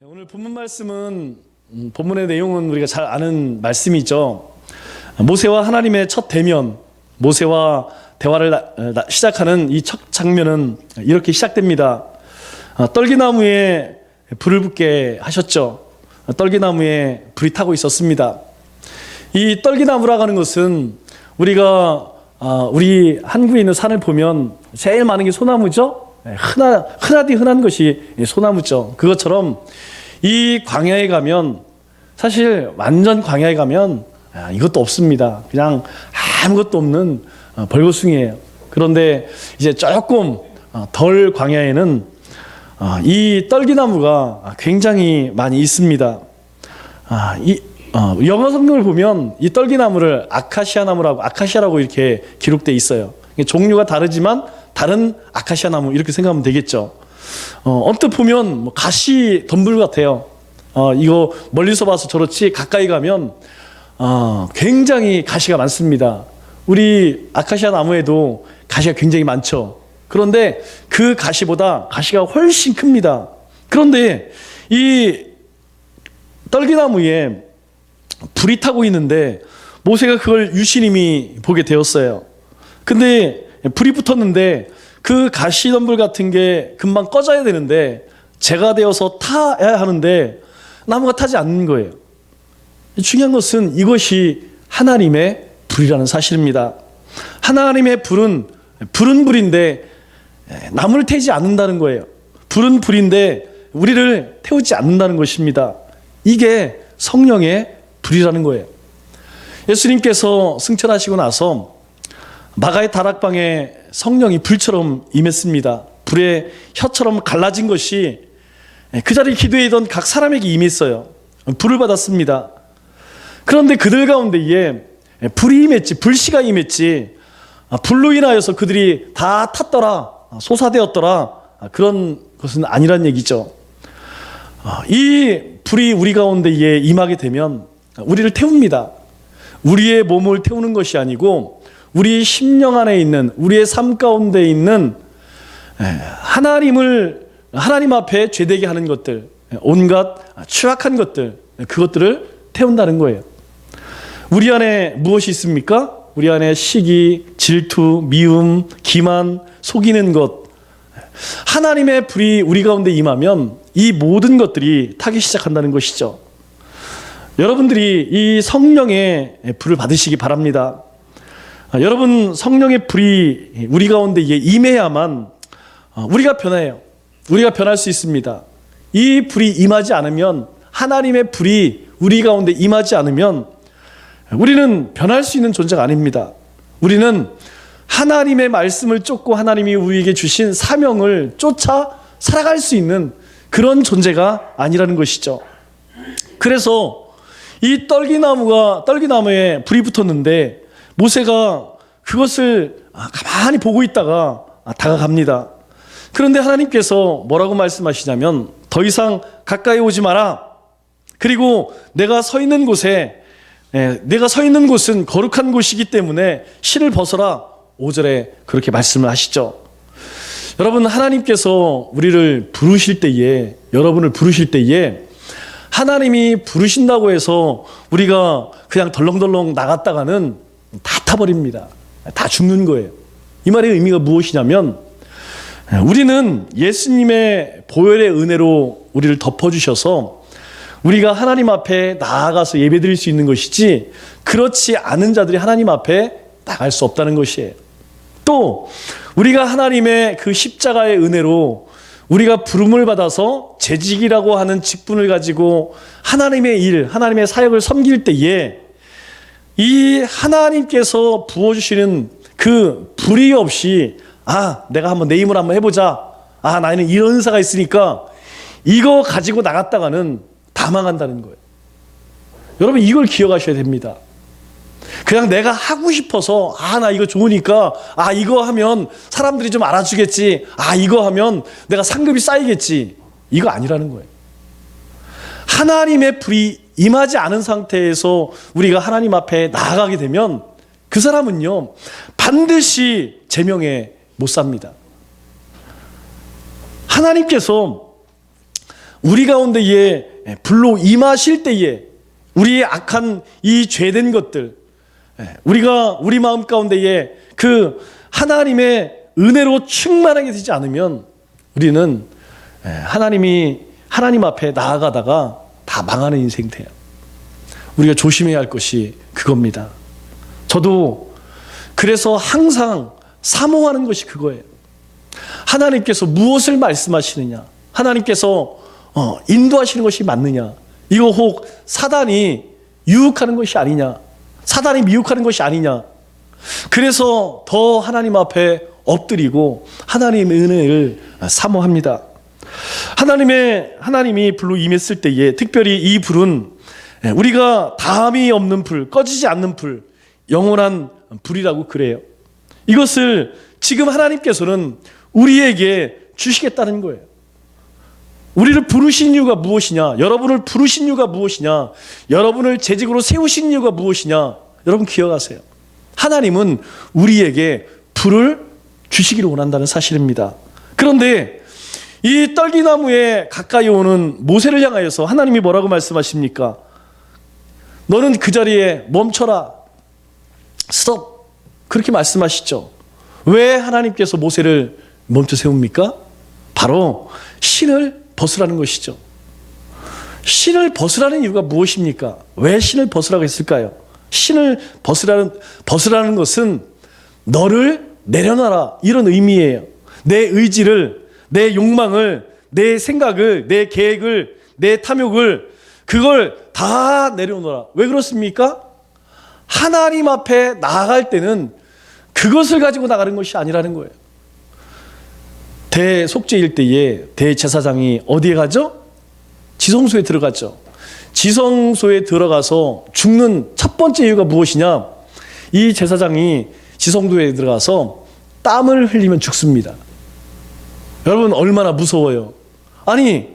오늘 본문 말씀은 본문의 내용은 우리가 잘 아는 말씀이죠. 모세와 하나님의 첫 대면, 모세와 대화를 시작하는 이 첫 장면은 이렇게 시작됩니다. 떨기나무에 불을 붙게 하셨죠. 떨기나무에 불이 타고 있었습니다. 이 떨기나무라고 하는 것은 우리 한국에 있는 산을 보면 제일 많은 게 소나무죠. 흔하디 흔한 것이 소나무죠. 그것처럼 이 광야에 가면, 사실 완전 광야에 가면 이것도 없습니다. 그냥 아무것도 없는 벌거숭이에요. 그런데 이제 조금 덜 광야에는 이 떨기나무가 굉장히 많이 있습니다. 영어 성경을 보면 이 떨기나무를 아카시아라고 이렇게 기록되어 있어요. 종류가 다르지만 다른 아카시아 나무 이렇게 생각하면 되겠죠. 언뜻 보면 가시 덤불 같아요. 이거 멀리서 봐서 저렇지 가까이 가면 굉장히 가시가 많습니다. 우리 아카시아 나무에도 가시가 굉장히 많죠. 그런데 그 가시보다 가시가 훨씬 큽니다. 그런데 이 떨기나무에 불이 타고 있는데 모세가 그걸 유심히 보게 되었어요. 근데 불이 붙었는데 그 가시덤불 같은 게 금방 꺼져야 되는데 재가 되어서 타야 하는데 나무가 타지 않는 거예요. 중요한 것은 이것이 하나님의 불이라는 사실입니다. 하나님의 불은 불인데 나무를 태우지 않는다는 거예요. 불은 불인데 우리를 태우지 않는다는 것입니다. 이게 성령의 불이라는 거예요. 예수님께서 승천하시고 나서 마가의 다락방에 성령이 불처럼 임했습니다. 불의 혀처럼 갈라진 것이 그 자리에 기도했던 각 사람에게 임했어요. 불을 받았습니다. 그런데 그들 가운데에 불이 임했지, 불씨가 임했지, 불로 인하여서 그들이 다 탔더라, 솟아되었더라, 그런 것은 아니란 얘기죠. 이 불이 우리 가운데에 임하게 되면 우리를 태웁니다. 우리의 몸을 태우는 것이 아니고 우리 심령 안에 있는, 우리의 삶 가운데 있는 하나님 앞에 죄되게 하는 것들, 온갖 추악한 것들, 그것들을 태운다는 거예요. 우리 안에 무엇이 있습니까? 우리 안에 시기, 질투, 미움, 기만, 속이는 것. 하나님의 불이 우리 가운데 임하면 이 모든 것들이 타기 시작한다는 것이죠. 여러분들이 이 성령의 불을 받으시기 바랍니다. 여러분, 성령의 불이 우리 가운데 임해야만 우리가 변해요. 우리가 변할 수 있습니다. 이 불이 임하지 않으면, 하나님의 불이 우리 가운데 임하지 않으면 우리는 변할 수 있는 존재가 아닙니다. 우리는 하나님의 말씀을 쫓고 하나님이 우리에게 주신 사명을 쫓아 살아갈 수 있는 그런 존재가 아니라는 것이죠. 그래서 이 떨기나무에 불이 붙었는데 모세가 그것을 가만히 보고 있다가 다가갑니다. 그런데 하나님께서 뭐라고 말씀하시냐면 더 이상 가까이 오지 마라. 그리고 내가 서 있는 곳은 거룩한 곳이기 때문에 실을 벗어라. 5절에 그렇게 말씀을 하시죠. 여러분, 하나님께서 우리를 부르실 때에, 여러분을 부르실 때에 하나님이 부르신다고 해서 우리가 그냥 덜렁덜렁 나갔다가는 다 타버립니다. 다 죽는 거예요. 이 말의 의미가 무엇이냐면 우리는 예수님의 보혈의 은혜로 우리를 덮어주셔서 우리가 하나님 앞에 나아가서 예배드릴 수 있는 것이지, 그렇지 않은 자들이 하나님 앞에 나갈 수 없다는 것이에요. 또 우리가 하나님의 그 십자가의 은혜로 우리가 부름을 받아서 재직이라고 하는 직분을 가지고 하나님의 일, 하나님의 사역을 섬길 때에 이 하나님께서 부어주시는 그 불이 없이 내가 한번 내 힘으로 한번 해보자, 나는 이런 은사가 있으니까 이거 가지고 나갔다가는 다 망한다는 거예요. 여러분, 이걸 기억하셔야 됩니다. 그냥 내가 하고 싶어서 나 이거 좋으니까 이거 하면 사람들이 좀 알아주겠지, 이거 하면 내가 상급이 쌓이겠지, 이거 아니라는 거예요. 하나님의 불이 임하지 않은 상태에서 우리가 하나님 앞에 나아가게 되면 그 사람은요 반드시 제명에 못 삽니다. 하나님께서 우리 가운데에 불로 임하실 때에 우리의 악한 이 죄된 것들, 우리가 우리 마음 가운데에 그 하나님의 은혜로 충만하게 되지 않으면 우리는 하나님 앞에 나아가다가 다 망하는 인생 돼요. 우리가 조심해야 할 것이 그겁니다. 저도 그래서 항상 사모하는 것이 그거예요. 하나님께서 무엇을 말씀하시느냐, 하나님께서 인도하시는 것이 맞느냐, 이거 혹 사단이 유혹하는 것이 아니냐, 사단이 미혹하는 것이 아니냐. 그래서 더 하나님 앞에 엎드리고 하나님의 은혜를 사모합니다. 하나님이 불로 임했을 때에 특별히 이 불은 우리가 다함이 없는 불, 꺼지지 않는 불, 영원한 불이라고 그래요. 이것을 지금 하나님께서는 우리에게 주시겠다는 거예요. 우리를 부르신 이유가 무엇이냐? 여러분을 부르신 이유가 무엇이냐? 여러분을 재직으로 세우신 이유가 무엇이냐? 여러분 기억하세요. 하나님은 우리에게 불을 주시기를 원한다는 사실입니다. 그런데 이 떨기나무에 가까이 오는 모세를 향하여서 하나님이 뭐라고 말씀하십니까? 너는 그 자리에 멈춰라. 스톱. 그렇게 말씀하시죠. 왜 하나님께서 모세를 멈춰 세웁니까? 바로 신을 벗으라는 것이죠. 신을 벗으라는 이유가 무엇입니까? 왜 신을 벗으라고 했을까요? 신을 벗으라는 것은 너를 내려놔라, 이런 의미예요. 내 의지를, 내 욕망을, 내 생각을, 내 계획을, 내 탐욕을, 그걸 다 내려놓아라. 왜 그렇습니까? 하나님 앞에 나아갈 때는 그것을 가지고 나가는 것이 아니라는 거예요. 대속죄일 때에 대제사장이 어디에 가죠? 지성소에 들어갔죠. 지성소에 들어가서 죽는 첫 번째 이유가 무엇이냐? 이 제사장이 지성소에 들어가서 땀을 흘리면 죽습니다. 여러분 얼마나 무서워요. 아니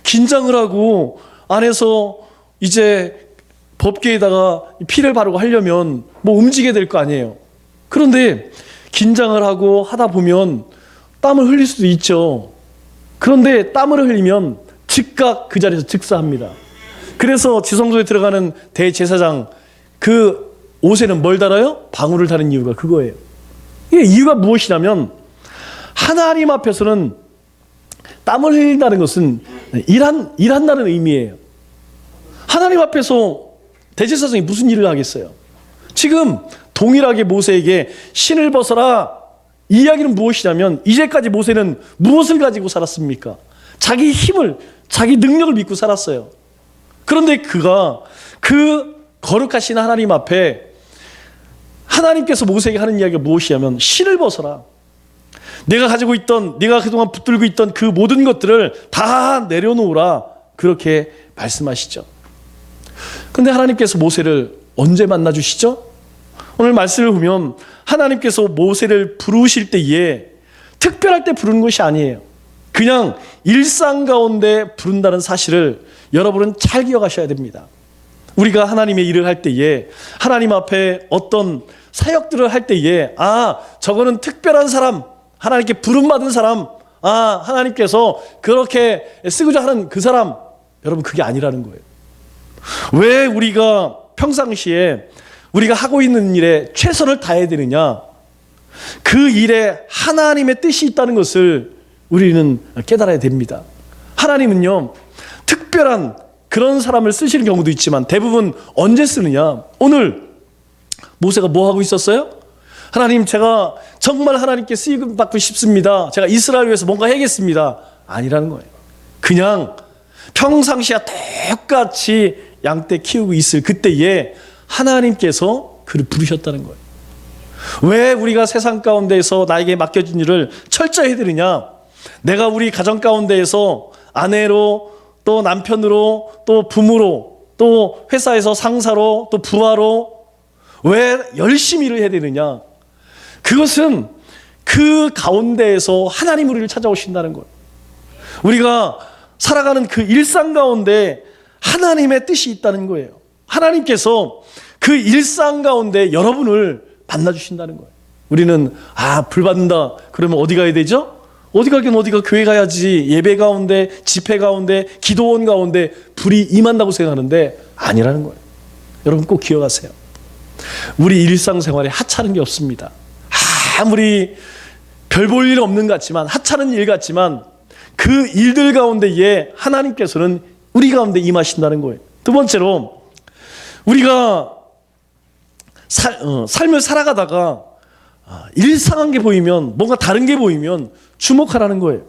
긴장을 하고 안에서 이제 법궤에다가 피를 바르고 하려면 뭐 움직여야 될 거 아니에요. 그런데 긴장을 하고 하다 보면 땀을 흘릴 수도 있죠. 그런데 땀을 흘리면 즉각 그 자리에서 즉사합니다. 그래서 지성소에 들어가는 대제사장 그 옷에는 뭘 달아요? 방울을 다는 이유가 그거예요. 이게 이유가 무엇이냐면 하나님 앞에서는 땀을 흘린다는 것은 일한다는 의미예요. 하나님 앞에서 대제사장이 무슨 일을 하겠어요? 지금 동일하게 모세에게 신을 벗어라, 이 이야기는 무엇이냐면 이제까지 모세는 무엇을 가지고 살았습니까? 자기 힘을, 자기 능력을 믿고 살았어요. 그런데 그가 그 거룩하신 하나님 앞에 하나님께서 모세에게 하는 이야기가 무엇이냐면 신을 벗어라. 내가 가지고 있던, 내가 그동안 붙들고 있던 그 모든 것들을 다 내려놓으라. 그렇게 말씀하시죠. 그런데 하나님께서 모세를 언제 만나주시죠? 오늘 말씀을 보면 하나님께서 모세를 부르실 때에 특별할 때 부르는 것이 아니에요. 그냥 일상 가운데 부른다는 사실을 여러분은 잘 기억하셔야 됩니다. 우리가 하나님의 일을 할 때에 하나님 앞에 어떤 사역들을 할 때에 저거는 특별한 사람, 하나님께 부름받은 사람, 하나님께서 그렇게 쓰고자 하는 그 사람, 여러분 그게 아니라는 거예요. 왜 우리가 평상시에 우리가 하고 있는 일에 최선을 다해야 되느냐? 그 일에 하나님의 뜻이 있다는 것을 우리는 깨달아야 됩니다. 하나님은요, 특별한 그런 사람을 쓰시는 경우도 있지만 대부분 언제 쓰느냐? 오늘 모세가 뭐 하고 있었어요? 하나님, 제가 정말 하나님께 쓰임 받고 싶습니다. 제가 이스라엘 위해서 뭔가 해야겠습니다. 아니라는 거예요. 그냥 평상시와 똑같이 양떼 키우고 있을 그때에 하나님께서 그를 부르셨다는 거예요. 왜 우리가 세상 가운데에서 나에게 맡겨진 일을 철저히 해야 되느냐? 내가 우리 가정 가운데에서 아내로, 또 남편으로, 또 부모로, 또 회사에서 상사로, 또 부하로 왜 열심히 일을 해야 되느냐? 그것은 그 가운데에서 하나님 우리를 찾아오신다는 거예요. 우리가 살아가는 그 일상 가운데 하나님의 뜻이 있다는 거예요. 하나님께서 그 일상 가운데 여러분을 만나주신다는 거예요. 우리는 불 받는다 그러면 어디 가야 되죠? 어디 가긴 어디가, 교회 가야지, 예배 가운데, 집회 가운데, 기도원 가운데 불이 임한다고 생각하는데 아니라는 거예요. 여러분 꼭 기억하세요. 우리 일상생활에 하찮은 게 없습니다. 아무리 별 볼 일 없는 것 같지만, 하찮은 일 같지만 그 일들 가운데에 하나님께서는 우리 가운데 임하신다는 거예요. 두 번째로, 우리가 삶을 살아가다가 일상한 게 보이면, 뭔가 다른 게 보이면 주목하라는 거예요.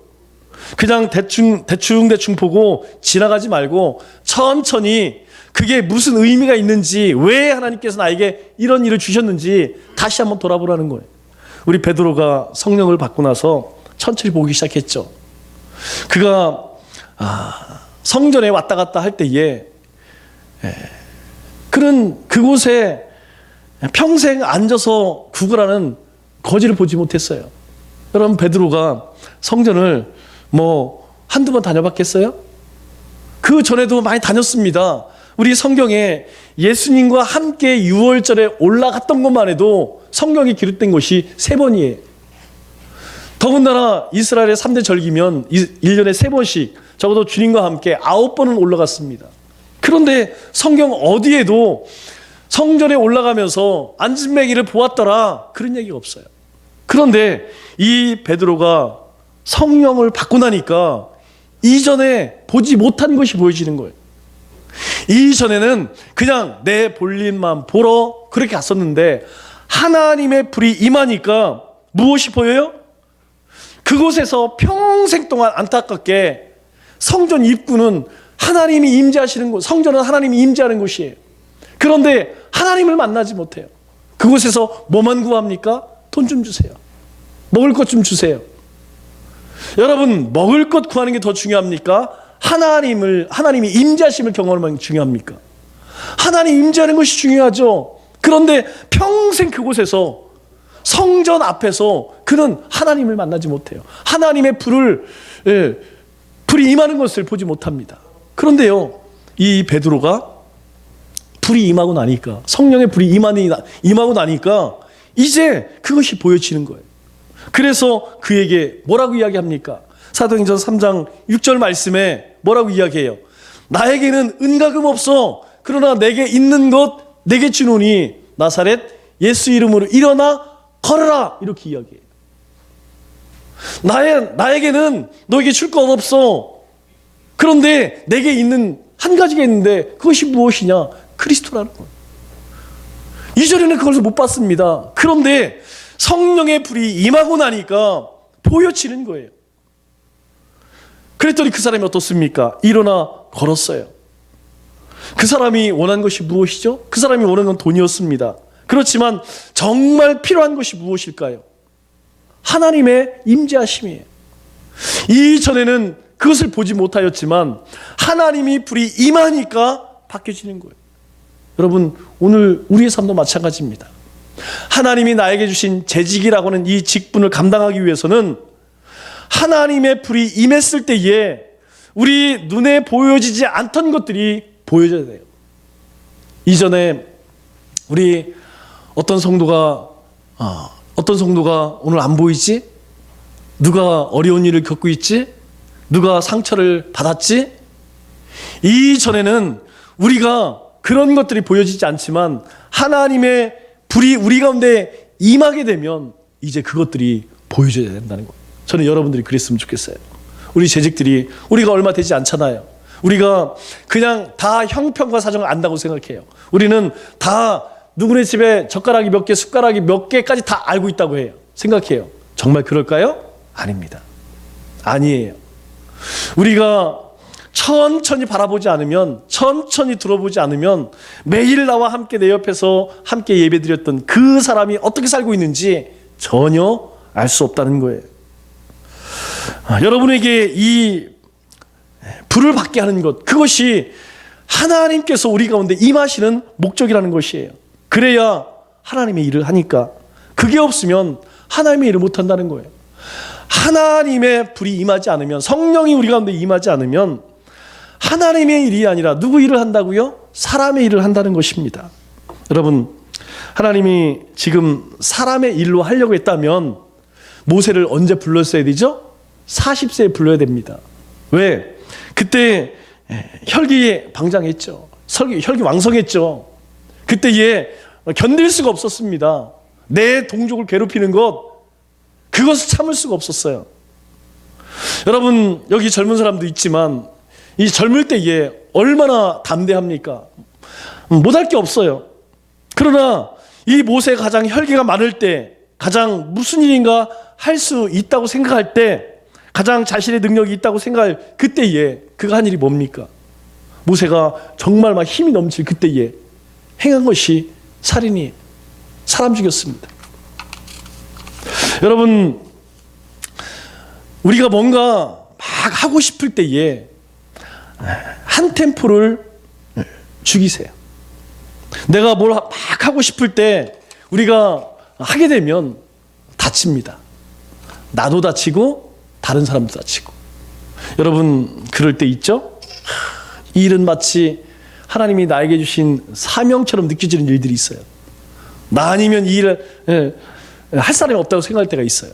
그냥 대충 보고 지나가지 말고 천천히 그게 무슨 의미가 있는지, 왜 하나님께서 나에게 이런 일을 주셨는지 다시 한번 돌아보라는 거예요. 우리 베드로가 성령을 받고 나서 천천히 보기 시작했죠. 그가 성전에 왔다 갔다 할 때에 그는 그곳에 평생 앉아서 구걸하는 거지를 보지 못했어요. 여러분, 베드로가 성전을 한두 번 다녀봤겠어요? 그 전에도 많이 다녔습니다. 우리 성경에 예수님과 함께 유월절에 올라갔던 것만 해도 성경에 기록된 것이 3번이에요. 더군다나 이스라엘의 3대 절기면 1년에 3번씩 적어도 주님과 함께 9번은 올라갔습니다. 그런데 성경 어디에도 성전에 올라가면서 안진뱅이를 보았더라, 그런 얘기가 없어요. 그런데 이 베드로가 성령을 받고 나니까 이전에 보지 못한 것이 보여지는 거예요. 이전에는 그냥 내 볼일만 보러 그렇게 갔었는데 하나님의 불이 임하니까 무엇이 보여요? 그곳에서 평생 동안 안타깝게 성전 입구는 하나님이 임재하시는 곳, 성전은 하나님이 임재하는 곳이에요. 그런데 하나님을 만나지 못해요. 그곳에서 뭐만 구합니까? 돈 좀 주세요. 먹을 것 좀 주세요. 여러분, 먹을 것 구하는 게 더 중요합니까? 하나님이 임재하심을 경험하는 게 중요합니까? 하나님 임재하는 것이 중요하죠. 그런데 평생 그곳에서, 성전 앞에서 그는 하나님을 만나지 못해요. 하나님의 불이 임하는 것을 보지 못합니다. 그런데요, 이 베드로가 불이 임하고 나니까, 성령의 불이 임하고 나니까 이제 그것이 보여지는 거예요. 그래서 그에게 뭐라고 이야기합니까? 사도행전 3장 6절 말씀에 뭐라고 이야기해요? 나에게는 은가금 없어. 그러나 내게 있는 것 내게 주노니 나사렛 예수 이름으로 일어나 걸어라. 이렇게 이야기해요. 나에게는 너에게 줄 것 없어. 그런데 내게 있는 한 가지가 있는데 그것이 무엇이냐? 그리스도라는 거예요. 이전에는 그것을 못 봤습니다. 그런데 성령의 불이 임하고 나니까 보여지는 거예요. 그랬더니 그 사람이 어떻습니까? 일어나 걸었어요. 그 사람이 원한 것이 무엇이죠? 그 사람이 원하는 건 돈이었습니다. 그렇지만 정말 필요한 것이 무엇일까요? 하나님의 임재하심이에요. 이전에는 그것을 보지 못하였지만 하나님이 불이 임하니까 바뀌어지는 거예요. 여러분, 오늘 우리의 삶도 마찬가지입니다. 하나님이 나에게 주신 재직이라고 하는 이 직분을 감당하기 위해서는 하나님의 불이 임했을 때에 우리 눈에 보여지지 않던 것들이 보여져야 돼요. 이전에 우리 어떤 성도가 오늘 안 보이지? 누가 어려운 일을 겪고 있지? 누가 상처를 받았지? 이전에는 우리가 그런 것들이 보여지지 않지만 하나님의 불이 우리 가운데 임하게 되면 이제 그것들이 보여져야 된다는 거예요. 저는 여러분들이 그랬으면 좋겠어요. 우리 재직들이 우리가 얼마 되지 않잖아요. 우리가 그냥 다 형편과 사정을 안다고 생각해요. 우리는 다 누구네 집에 젓가락이 몇 개, 숟가락이 몇 개까지 다 알고 있다고 해요. 생각해요. 정말 그럴까요? 아닙니다. 아니에요. 우리가 천천히 바라보지 않으면, 천천히 들어보지 않으면 매일 나와 함께 내 옆에서 함께 예배드렸던 그 사람이 어떻게 살고 있는지 전혀 알 수 없다는 거예요. 여러분에게 이 불을 받게 하는 것, 그것이 하나님께서 우리 가운데 임하시는 목적이라는 것이에요. 그래야 하나님의 일을 하니까. 그게 없으면 하나님의 일을 못한다는 거예요. 하나님의 불이 임하지 않으면, 성령이 우리 가운데 임하지 않으면 하나님의 일이 아니라 누구 일을 한다고요? 사람의 일을 한다는 것입니다. 여러분, 하나님이 지금 사람의 일로 하려고 했다면 모세를 언제 불렀어야 되죠? 40세에 불러야 됩니다. 왜? 그때 혈기 방장했죠. 혈기 왕성했죠. 그때에 견딜 수가 없었습니다. 내 동족을 괴롭히는 것, 그것을 참을 수가 없었어요. 여러분, 여기 젊은 사람도 있지만 이 젊을 때에 얼마나 담대합니까? 못할 게 없어요. 그러나 이 모세가 가장 혈기가 많을 때, 가장 무슨 일인가 할 수 있다고 생각할 때, 가장 자신의 능력이 있다고 생각할 그때에 그가 한 일이 뭡니까? 모세가 정말 막 힘이 넘칠 그때에 행한 것이 살인이, 사람 죽였습니다. 여러분, 우리가 뭔가 막 하고 싶을 때에 한 템포를 죽이세요. 내가 뭘 막 하고 싶을 때 우리가 하게 되면 다칩니다. 나도 다치고 다른 사람도 다치고. 여러분, 그럴 때 있죠? 이 일은 마치 하나님이 나에게 주신 사명처럼 느껴지는 일들이 있어요. 나 아니면 이 일을 할 사람이 없다고 생각할 때가 있어요.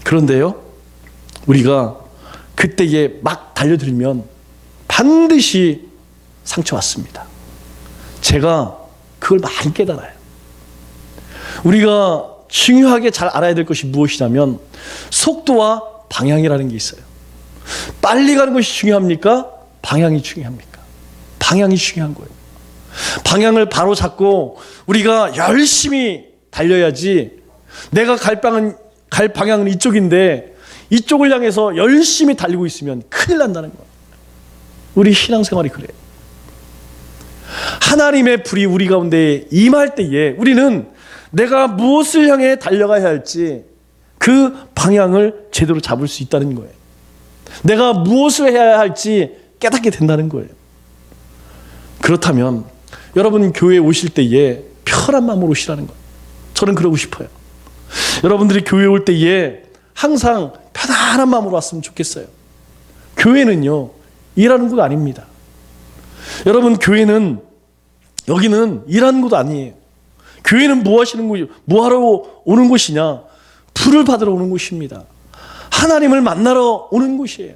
그런데요, 우리가 그때에 막 달려들면 반드시 상처받습니다. 제가 그걸 많이 깨달아요. 우리가 중요하게 잘 알아야 될 것이 무엇이냐면 속도와 방향이라는 게 있어요. 빨리 가는 것이 중요합니까? 방향이 중요합니까? 방향이 중요한 거예요. 방향을 바로 잡고 우리가 열심히 달려야지. 내가 갈 방향은 이쪽인데 이쪽을 향해서 열심히 달리고 있으면 큰일 난다는 거예요. 우리 신앙생활이 그래요. 하나님의 불이 우리 가운데 임할 때에 우리는 내가 무엇을 향해 달려가야 할지 그 방향을 제대로 잡을 수 있다는 거예요. 내가 무엇을 해야 할지 깨닫게 된다는 거예요. 그렇다면 여러분, 교회에 오실 때에 편한 마음으로 오시라는 거예요. 저는 그러고 싶어요. 여러분들이 교회에 올 때에 항상 편안한 마음으로 왔으면 좋겠어요. 교회는요, 일하는 곳 아닙니다. 여러분, 교회는, 여기는 일하는 곳 아니에요. 교회는 뭐 하시는 곳이, 뭐 하러 오는 곳이냐? 불을 받으러 오는 곳입니다. 하나님을 만나러 오는 곳이에요.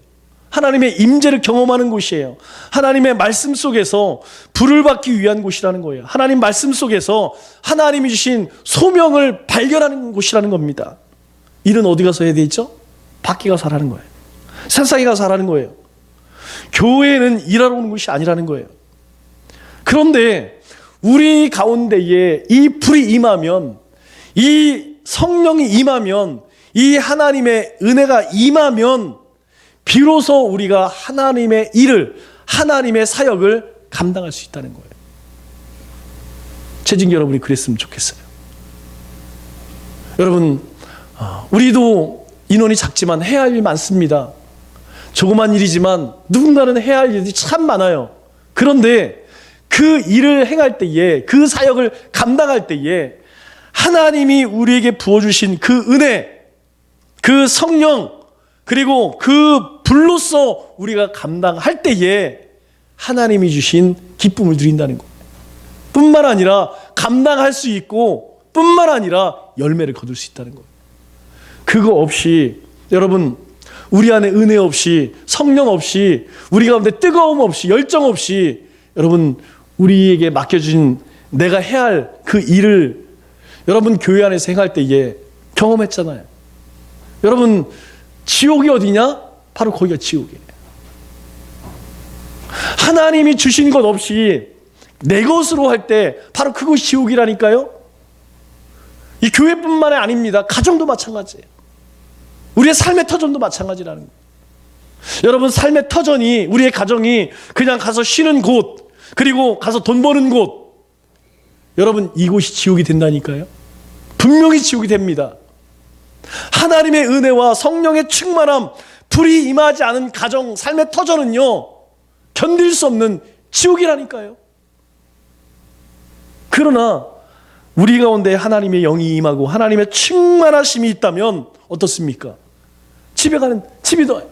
하나님의 임재를 경험하는 곳이에요. 하나님의 말씀 속에서 불을 받기 위한 곳이라는 거예요. 하나님 말씀 속에서 하나님이 주신 소명을 발견하는 곳이라는 겁니다. 일은 어디 가서 해야 되죠? 밖에 가서 하라는 거예요. 세상에 가서 하라는 거예요. 교회는 일하러 오는 곳이 아니라는 거예요. 그런데 우리 가운데에 이 불이 임하면, 이 성령이 임하면, 이 하나님의 은혜가 임하면 비로소 우리가 하나님의 일을, 하나님의 사역을 감당할 수 있다는 거예요. 재직 여러분이 그랬으면 좋겠어요. 여러분, 우리도 인원이 작지만 해야 할 일이 많습니다. 조그만 일이지만 누군가는 해야 할 일이 참 많아요. 그런데 그 일을 행할 때에, 그 사역을 감당할 때에 하나님이 우리에게 부어주신 그 은혜, 그 성령, 그리고 그 불로서 우리가 감당할 때에 하나님이 주신 기쁨을 누린다는 거예요. 뿐만 아니라 감당할 수 있고, 뿐만 아니라 열매를 거둘 수 있다는 거예요. 그거 없이, 여러분, 우리 안에 은혜 없이, 성령 없이, 우리 가운데 뜨거움 없이, 열정 없이, 여러분, 우리에게 맡겨진 내가 해야 할 그 일을 여러분 교회 안에서 행할 때에 경험했잖아요. 여러분, 지옥이 어디냐? 바로 거기가 지옥이에요. 하나님이 주신 것 없이 내 것으로 할 때 바로 그것이 지옥이라니까요. 이 교회뿐만이 아닙니다. 가정도 마찬가지예요. 우리의 삶의 터전도 마찬가지라는 거예요. 여러분, 삶의 터전이, 우리의 가정이 그냥 가서 쉬는 곳, 그리고 가서 돈 버는 곳, 여러분, 이곳이 지옥이 된다니까요. 분명히 지옥이 됩니다. 하나님의 은혜와 성령의 충만함, 불이 임하지 않은 가정, 삶의 터전은요, 견딜 수 없는 지옥이라니까요. 그러나 우리 가운데 하나님의 영이 임하고 하나님의 충만하심이 있다면 어떻습니까? 집이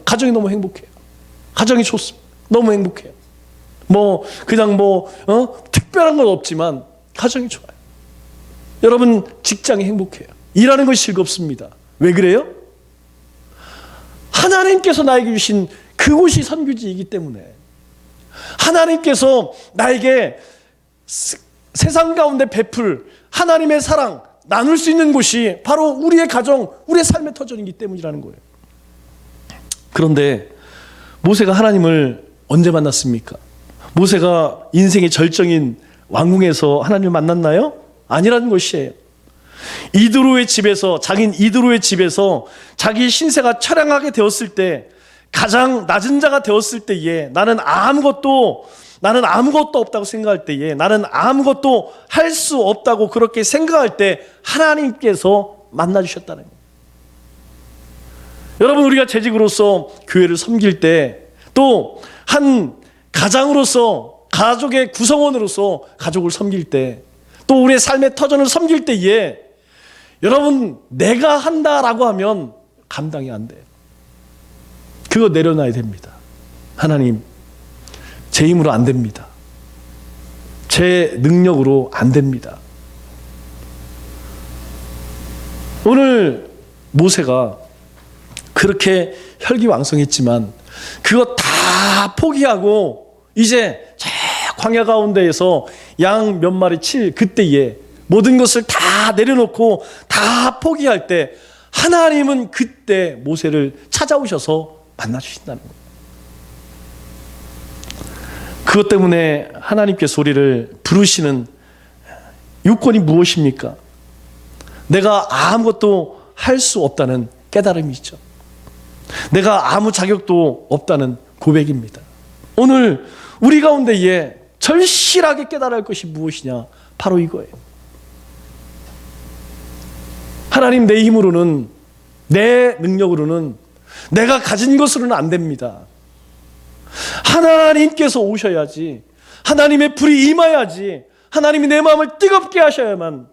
가정이 너무 행복해요. 가정이 좋습니다. 너무 행복해요. 그냥 특별한 건 없지만 가정이 좋아요. 여러분, 직장이 행복해요. 일하는 것이 즐겁습니다. 왜 그래요? 하나님께서 나에게 주신 그곳이 선교지이기 때문에, 하나님께서 나에게 세상 가운데 베풀 하나님의 사랑 나눌 수 있는 곳이 바로 우리의 가정, 우리의 삶의 터전이기 때문이라는 거예요. 그런데 모세가 하나님을 언제 만났습니까? 모세가 인생의 절정인 왕궁에서 하나님을 만났나요? 아니라는 것이에요. 이드로의 집에서, 자기는 이드로의 집에서 자기 신세가 처량하게 되었을 때, 가장 낮은 자가 되었을 때에, 나는 아무것도 없다고 생각할 때에, 나는 아무것도 할 수 없다고 그렇게 생각할 때 하나님께서 만나주셨다는 거예요. 여러분, 우리가 재직으로서 교회를 섬길 때, 또 한 가장으로서, 가족의 구성원으로서 가족을 섬길 때, 또 우리의 삶의 터전을 섬길 때에, 여러분, 내가 한다라고 하면 감당이 안 돼요. 그거 내려놔야 됩니다. 하나님, 제 힘으로 안 됩니다. 제 능력으로 안 됩니다. 오늘 모세가 그렇게 혈기왕성했지만 그거 다 포기하고 이제 저 광야 가운데에서 양 몇 마리 칠 그때에 모든 것을 다 내려놓고 다 포기할 때, 하나님은 그때 모세를 찾아오셔서 만나주신다는 거예요. 그것 때문에 하나님께서 우리를 부르시는 요건이 무엇입니까? 내가 아무것도 할 수 없다는 깨달음이죠. 내가 아무 자격도 없다는 고백입니다. 오늘 우리 가운데에 절실하게 깨달아야 할 것이 무엇이냐? 바로 이거예요. 하나님, 내 힘으로는, 내 능력으로는, 내가 가진 것으로는 안 됩니다. 하나님께서 오셔야지, 하나님의 불이 임하야지, 하나님이 내 마음을 뜨겁게 하셔야만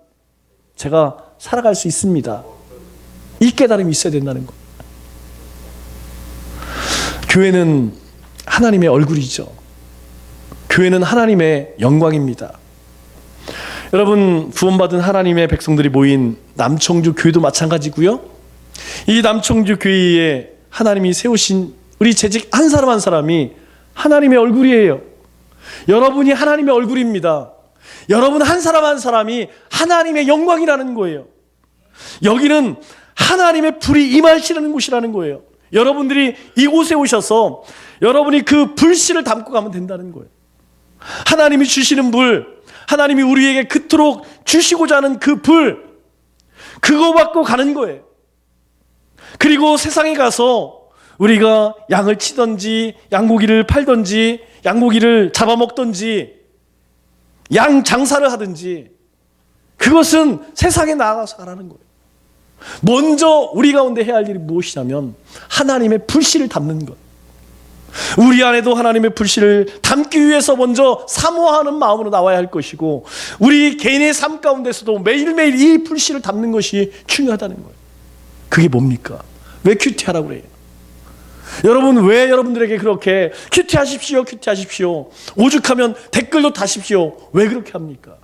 제가 살아갈 수 있습니다. 이 깨달음이 있어야 된다는 것. 교회는 하나님의 얼굴이죠. 교회는 하나님의 영광입니다. 여러분, 구원받은 하나님의 백성들이 모인 남청주 교회도 마찬가지고요. 이 남청주 교회에 하나님이 세우신 우리 재직 한 사람 한 사람이 하나님의 얼굴이에요. 여러분이 하나님의 얼굴입니다. 여러분 한 사람 한 사람이 하나님의 영광이라는 거예요. 여기는 하나님의 불이 임하시는 곳이라는 거예요. 여러분들이 이곳에 오셔서 여러분이 그 불씨를 담고 가면 된다는 거예요. 하나님이 주시는 불, 하나님이 우리에게 그토록 주시고자 하는 그 불, 그거 받고 가는 거예요. 그리고 세상에 가서 우리가 양을 치든지 양고기를 팔든지 양고기를 잡아먹든지 양 장사를 하든지, 그것은 세상에 나가서 하라는 거예요. 먼저 우리 가운데 해야 할 일이 무엇이냐면 하나님의 불씨를 담는 것. 우리 안에도 하나님의 불씨를 담기 위해서 먼저 사모하는 마음으로 나와야 할 것이고, 우리 개인의 삶 가운데서도 매일매일 이 불씨를 담는 것이 중요하다는 거예요. 그게 뭡니까? 왜 큐티하라고 그래요? 여러분, 왜 여러분들에게 그렇게 큐티하십시오, 큐티하십시오, 오죽하면 댓글도 다십시오, 왜 그렇게 합니까?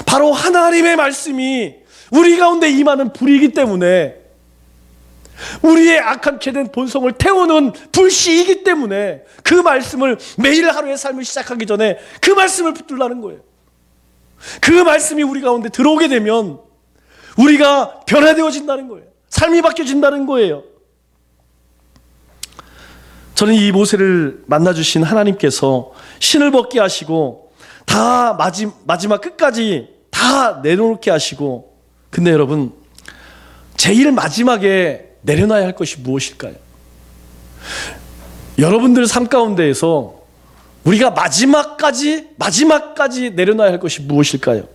바로 하나님의 말씀이 우리 가운데 임하는 불이기 때문에, 우리의 악한 죄된 본성을 태우는 불씨이기 때문에 그 말씀을 매일 하루의 삶을 시작하기 전에 그 말씀을 붙들라는 거예요. 그 말씀이 우리 가운데 들어오게 되면 우리가 변화되어진다는 거예요. 삶이 바뀌어진다는 거예요. 저는 이 모세를 만나주신 하나님께서 신을 벗게 하시고 다 마지막 끝까지 다 내려놓게 하시고, 근데 여러분, 제일 마지막에 내려놔야 할 것이 무엇일까요? 여러분들 삶 가운데에서 우리가 마지막까지 내려놔야 할 것이 무엇일까요?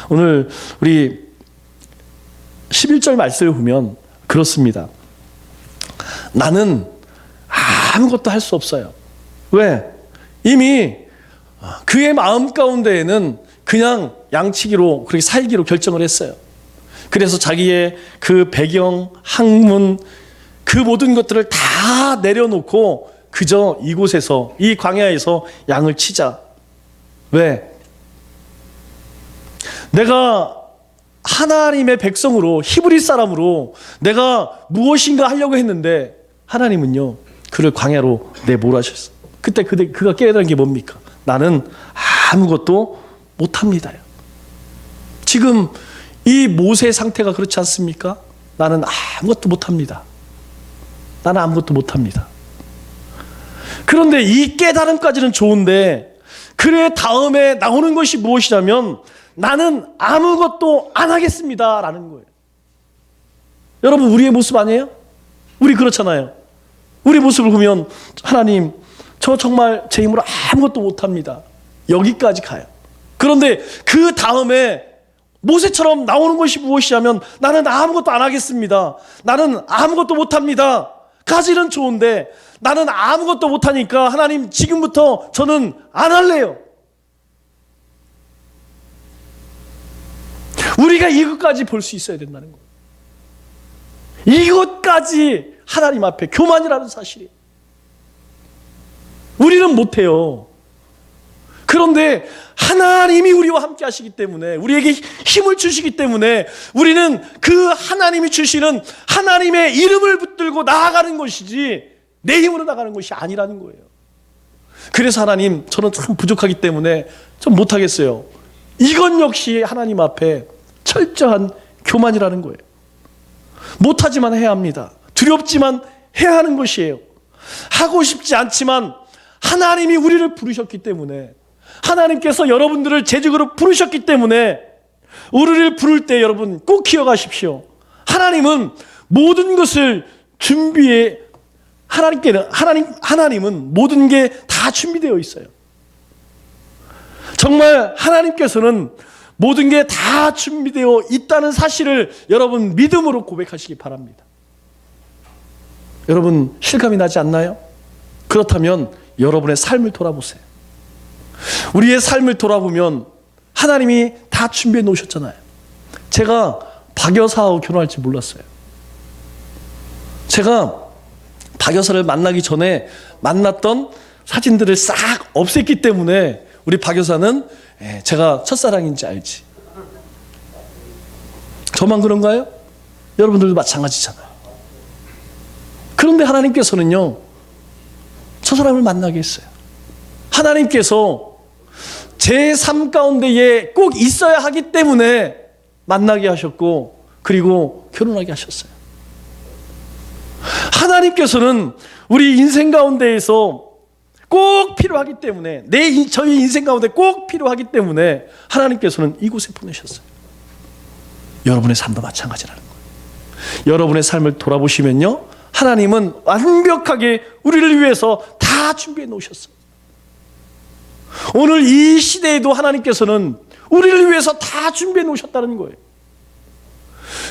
오늘 우리 11절 말씀을 보면 그렇습니다. 나는 아무것도 할 수 없어요. 왜? 이미 그의 마음 가운데에는 그냥 양치기로, 그렇게 살기로 결정을 했어요. 그래서 자기의 그 배경, 학문, 그 모든 것들을 다 내려놓고 그저 이곳에서, 이 광야에서 양을 치자. 왜? 내가 하나님의 백성으로, 히브리 사람으로 내가 무엇인가 하려고 했는데 하나님은요, 그를 광야로 내몰아셨어요. 그때 그가 깨달은 게 뭡니까? 나는 아무것도 못합니다요. 지금 이 모세의 상태가 그렇지 않습니까? 나는 아무것도 못합니다. 나는 아무것도 못합니다. 그런데 이 깨달음까지는 좋은데 그의 다음에 나오는 것이 무엇이냐면 나는 아무것도 안 하겠습니다 라는 거예요. 여러분, 우리의 모습 아니에요? 우리 그렇잖아요. 우리 모습을 보면 하나님, 저 정말 제 힘으로 아무것도 못합니다. 여기까지 가요. 그런데 그 다음에 모세처럼 나오는 것이 무엇이냐면 나는 아무것도 안 하겠습니다. 나는 아무것도 못합니다. 까지는 좋은데 나는 아무것도 못하니까 하나님, 지금부터 저는 안 할래요. 우리가 이것까지 볼 수 있어야 된다는 거예요. 이것까지 하나님 앞에 교만이라는 사실이. 우리는 못해요. 그런데 하나님이 우리와 함께 하시기 때문에, 우리에게 힘을 주시기 때문에 우리는 그 하나님이 주시는 하나님의 이름을 붙들고 나아가는 것이지 내 힘으로 나가는 것이 아니라는 거예요. 그래서 하나님, 저는 참 부족하기 때문에 좀 못하겠어요. 이건 역시 하나님 앞에 철저한 교만이라는 거예요. 못하지만 해야 합니다. 두렵지만 해야 하는 것이에요. 하고 싶지 않지만 하나님이 우리를 부르셨기 때문에, 하나님께서 여러분들을 재직으로 부르셨기 때문에 우리를 부를 때 여러분 꼭 기억하십시오. 하나님은 모든 것을 준비해, 하나님은 모든 게 다 준비되어 있어요. 정말 하나님께서는 모든 게 다 준비되어 있다는 사실을 여러분 믿음으로 고백하시기 바랍니다. 여러분, 실감이 나지 않나요? 그렇다면 여러분의 삶을 돌아보세요. 우리의 삶을 돌아보면 하나님이 다 준비해 놓으셨잖아요. 제가 박 여사하고 결혼할 줄 몰랐어요. 제가 박 여사를 만나기 전에 만났던 사진들을 싹 없앴기 때문에 우리 박 여사는 제가 첫사랑인지 알지. 저만 그런가요? 여러분들도 마찬가지잖아요. 그런데 하나님께서는요, 저 사람을 만나게 했어요. 하나님께서 제 삶 가운데에 꼭 있어야 하기 때문에 만나게 하셨고, 그리고 결혼하게 하셨어요. 하나님께서는 우리 인생 가운데에서 꼭 필요하기 때문에, 저희 인생 가운데 꼭 필요하기 때문에 하나님께서는 이곳에 보내셨어요. 여러분의 삶도 마찬가지라는 거예요. 여러분의 삶을 돌아보시면요, 하나님은 완벽하게 우리를 위해서 다 준비해 놓으셨어요. 오늘 이 시대에도 하나님께서는 우리를 위해서 다 준비해 놓으셨다는 거예요.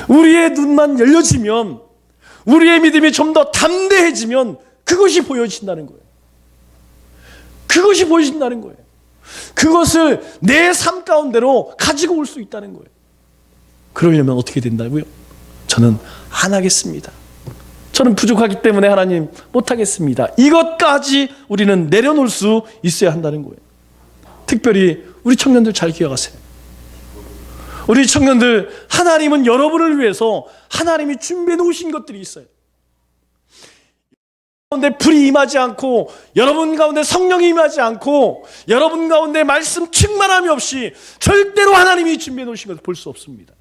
우리의 눈만 열려지면, 우리의 믿음이 좀 더 담대해지면 그것이 보여진다는 거예요. 그것이 보여진다는 거예요. 그것을 내 삶 가운데로 가지고 올 수 있다는 거예요. 그러려면 어떻게 된다고요? 저는 안 하겠습니다. 저는 부족하기 때문에 하나님 못하겠습니다. 이것까지 우리는 내려놓을 수 있어야 한다는 거예요. 특별히 우리 청년들 잘 기억하세요. 우리 청년들, 하나님은 여러분을 위해서 하나님이 준비해 놓으신 것들이 있어요. 가운데 불이 임하지 않고, 여러분 가운데 성령이 임하지 않고, 여러분 가운데 말씀 충만함이 없이 절대로 하나님이 준비해 놓으신 것을 볼 수 없습니다.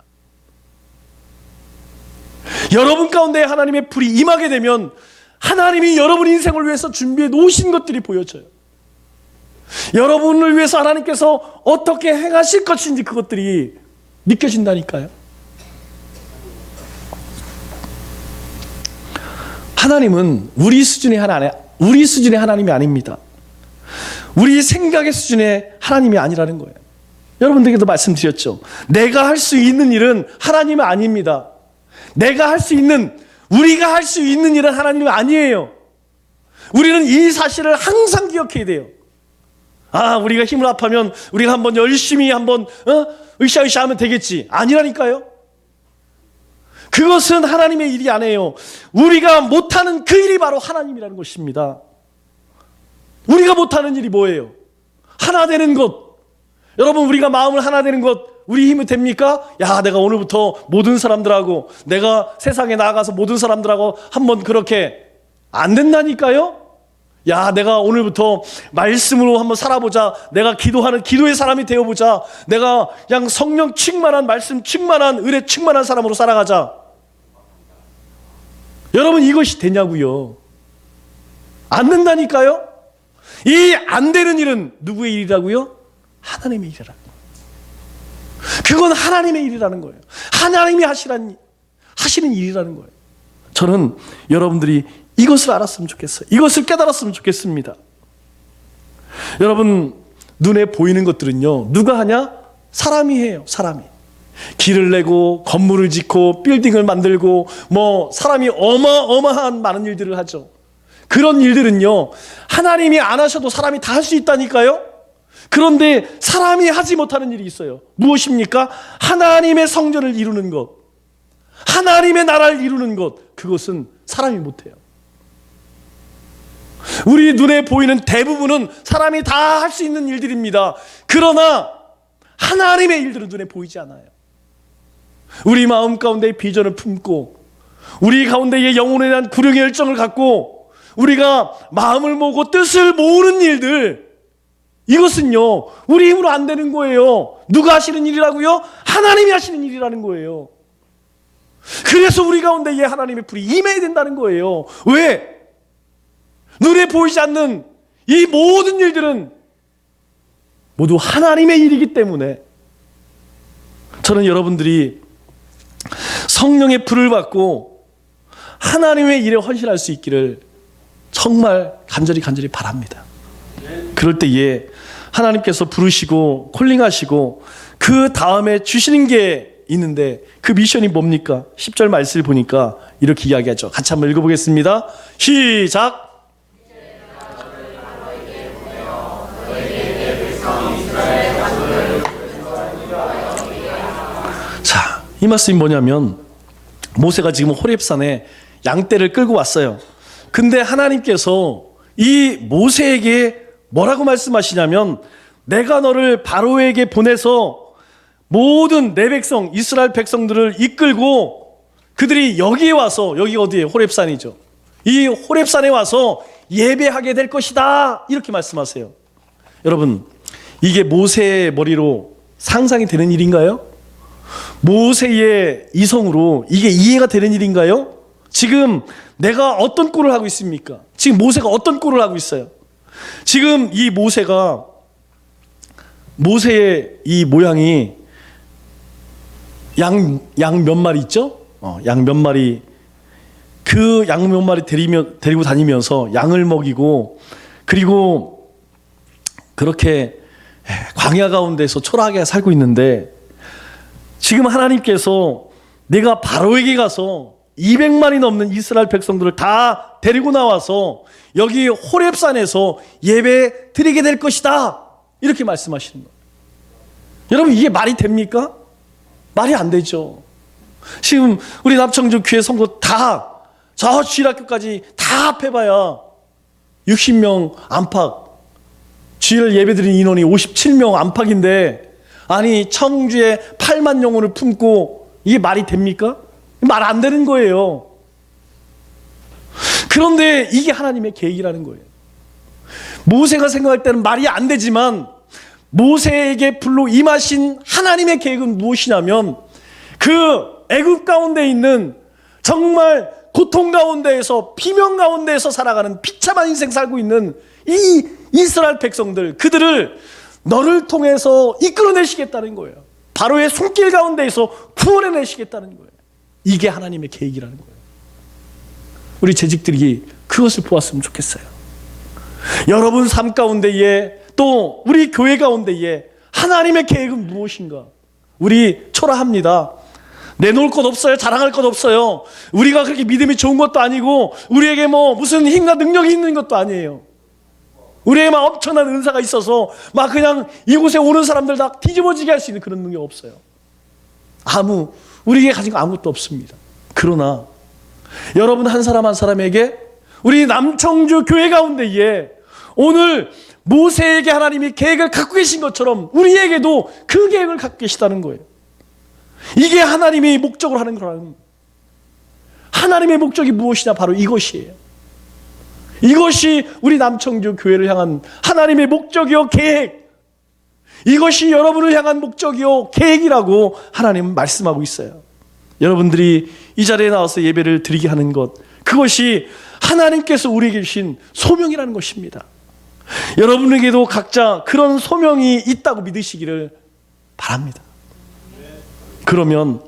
여러분 가운데 하나님의 불이 임하게 되면 하나님이 여러분 인생을 위해서 준비해 놓으신 것들이 보여져요. 여러분을 위해서 하나님께서 어떻게 행하실 것인지 그것들이 느껴진다니까요. 하나님은 우리 수준의 하나님이 아닙니다. 우리 생각의 수준의 하나님이 아니라는 거예요. 여러분들에게도 말씀드렸죠. 내가 할 수 있는 일은 하나님은 아닙니다. 우리가 할 수 있는 일은 하나님은 아니에요. 우리는 이 사실을 항상 기억해야 돼요. 우리가 힘을 합하면 우리가 한번 열심히 으쌰으쌰 하면 되겠지. 아니라니까요. 그것은 하나님의 일이 아니에요. 우리가 못하는 그 일이 바로 하나님이라는 것입니다. 우리가 못하는 일이 뭐예요? 하나 되는 것. 여러분, 우리가 마음을 하나 되는 것 우리 힘이 됩니까? 야, 내가 오늘부터 모든 사람들하고, 내가 세상에 나가서 모든 사람들하고 한번 그렇게 안 된다니까요? 야, 내가 오늘부터 말씀으로 한번 살아보자. 내가 기도하는 기도의 사람이 되어보자. 내가 그냥 성령 충만한, 말씀 충만한, 은혜 충만한 사람으로 살아가자. 여러분, 이것이 되냐고요? 안 된다니까요? 이 안 되는 일은 누구의 일이라고요? 하나님의 일이라고. 그건 하나님의 일이라는 거예요. 하나님이 하시는 일이라는 거예요. 저는 여러분들이 이것을 알았으면 좋겠어요. 이것을 깨달았으면 좋겠습니다. 여러분, 눈에 보이는 것들은요, 누가 하냐? 사람이 해요. 사람이. 길을 내고 건물을 짓고 빌딩을 만들고 사람이 어마어마한 많은 일들을 하죠. 그런 일들은요, 하나님이 안 하셔도 사람이 다 할 수 있다니까요. 그런데 사람이 하지 못하는 일이 있어요. 무엇입니까? 하나님의 성전을 이루는 것, 하나님의 나라를 이루는 것, 그것은 사람이 못해요. 우리 눈에 보이는 대부분은 사람이 다 할 수 있는 일들입니다. 그러나 하나님의 일들은 눈에 보이지 않아요. 우리 마음 가운데 비전을 품고, 우리 가운데의 영혼에 대한 구령의 열정을 갖고, 우리가 마음을 모으고 뜻을 모으는 일들, 이것은요, 우리 힘으로 안 되는 거예요. 누가 하시는 일이라고요? 하나님이 하시는 일이라는 거예요. 그래서 우리 가운데에 하나님의 불이 임해야 된다는 거예요. 왜? 눈에 보이지 않는 이 모든 일들은 모두 하나님의 일이기 때문에, 저는 여러분들이 성령의 불을 받고 하나님의 일에 헌신할 수 있기를 정말 간절히 바랍니다. 그럴 때에 하나님께서 부르시고 콜링하시고 그 다음에 주시는 게 있는데, 그 미션이 뭡니까? 10절 말씀을 보니까 이렇게 이야기하죠. 같이 한번 읽어보겠습니다. 시작. 자, 이 말씀이 뭐냐면, 모세가 지금 호렙산에 양떼를 끌고 왔어요. 근데 하나님께서 이 모세에게 뭐라고 말씀하시냐면, 내가 너를 바로에게 보내서 모든 내 백성 이스라엘 백성들을 이끌고 그들이 여기에 와서, 여기 어디에? 호렙산이죠. 이 호렙산에 와서 예배하게 될 것이다, 이렇게 말씀하세요. 여러분, 이게 모세의 머리로 상상이 되는 일인가요? 모세의 이성으로 이게 이해가 되는 일인가요? 지금 내가 어떤 꼴을 하고 있습니까? 지금 모세가 어떤 꼴을 하고 있어요? 지금 이 모세의 이 모양이 양 몇 마리 있죠? 양 몇 마리, 그 양 몇 마리 데리고 다니면서 양을 먹이고, 그리고 그렇게 광야 가운데서 초라하게 살고 있는데, 지금 하나님께서 내가 바로에게 가서 200만이 넘는 이스라엘 백성들을 다 데리고 나와서 여기 호렙산에서 예배 드리게 될 것이다, 이렇게 말씀하시는 거예요. 여러분, 이게 말이 됩니까? 말이 안 되죠. 지금 우리 납청주 교회 성도 다, 저 주일학교까지 다 합해봐야 60명 안팎, 주일 예배드린 인원이 57명 안팎인데, 아니 청주에 8만 영혼을 품고 이게 말이 됩니까? 말 안 되는 거예요. 그런데 이게 하나님의 계획이라는 거예요. 모세가 생각할 때는 말이 안 되지만, 모세에게 불로 임하신 하나님의 계획은 무엇이냐면, 그 애굽 가운데 있는 정말 고통 가운데에서, 비명 가운데에서 살아가는 비참한 인생 살고 있는 이 이스라엘 백성들, 그들을 너를 통해서 이끌어내시겠다는 거예요. 바로의 손길 가운데에서 구원해내시겠다는 거예요. 이게 하나님의 계획이라는 거예요. 우리 재직들이 그것을 보았으면 좋겠어요. 여러분 삶 가운데에, 또 우리 교회 가운데에 하나님의 계획은 무엇인가? 우리 초라합니다. 내놓을 것 없어요. 자랑할 것 없어요. 우리가 그렇게 믿음이 좋은 것도 아니고, 우리에게 무슨 힘과 능력이 있는 것도 아니에요. 우리에게 막 엄청난 은사가 있어서 막 그냥 이곳에 오는 사람들 다 뒤집어지게 할 수 있는 그런 능력 없어요. 우리에게 가진 거 아무것도 없습니다. 그러나 여러분 한 사람 한 사람에게, 우리 남청주 교회 가운데에 오늘 모세에게 하나님이 계획을 갖고 계신 것처럼 우리에게도 그 계획을 갖고 계시다는 거예요. 이게 하나님의 목적으로 하는 거라는, 하나님의 목적이 무엇이냐? 바로 이것이에요. 이것이 우리 남청주 교회를 향한 하나님의 목적이요 계획, 이것이 여러분을 향한 목적이요 계획이라고 하나님은 말씀하고 있어요. 여러분들이 이 자리에 나와서 예배를 드리게 하는 것, 그것이 하나님께서 우리에게 주신 소명이라는 것입니다. 여러분에게도 각자 그런 소명이 있다고 믿으시기를 바랍니다. 그러면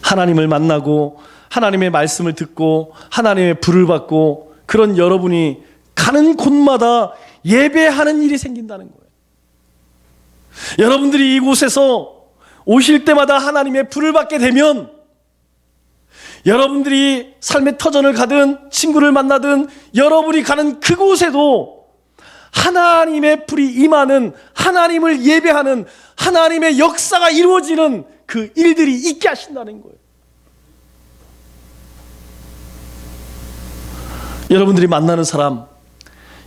하나님을 만나고 하나님의 말씀을 듣고 하나님의 불을 받고 그런 여러분이 가는 곳마다 예배하는 일이 생긴다는 거예요. 여러분들이 이곳에서 오실 때마다 하나님의 불을 받게 되면 여러분들이 삶의 터전을 가든 친구를 만나든 여러분이 가는 그곳에도 하나님의 불이 임하는, 하나님을 예배하는 하나님의 역사가 이루어지는 그 일들이 있게 하신다는 거예요. 여러분들이 만나는 사람,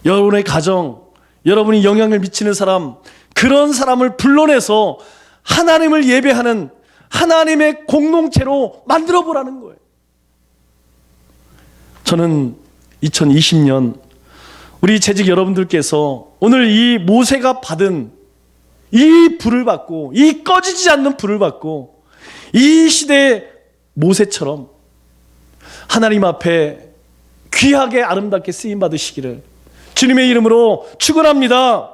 여러분의 가정, 여러분이 영향을 미치는 사람, 그런 사람을 불러내서 하나님을 예배하는 하나님의 공동체로 만들어 보라는 거예요. 저는 2020년 우리 재직 여러분들께서 오늘 이 모세가 받은 이 불을 받고, 이 꺼지지 않는 불을 받고 이 시대의 모세처럼 하나님 앞에 귀하게 아름답게 쓰임 받으시기를 주님의 이름으로 축원합니다.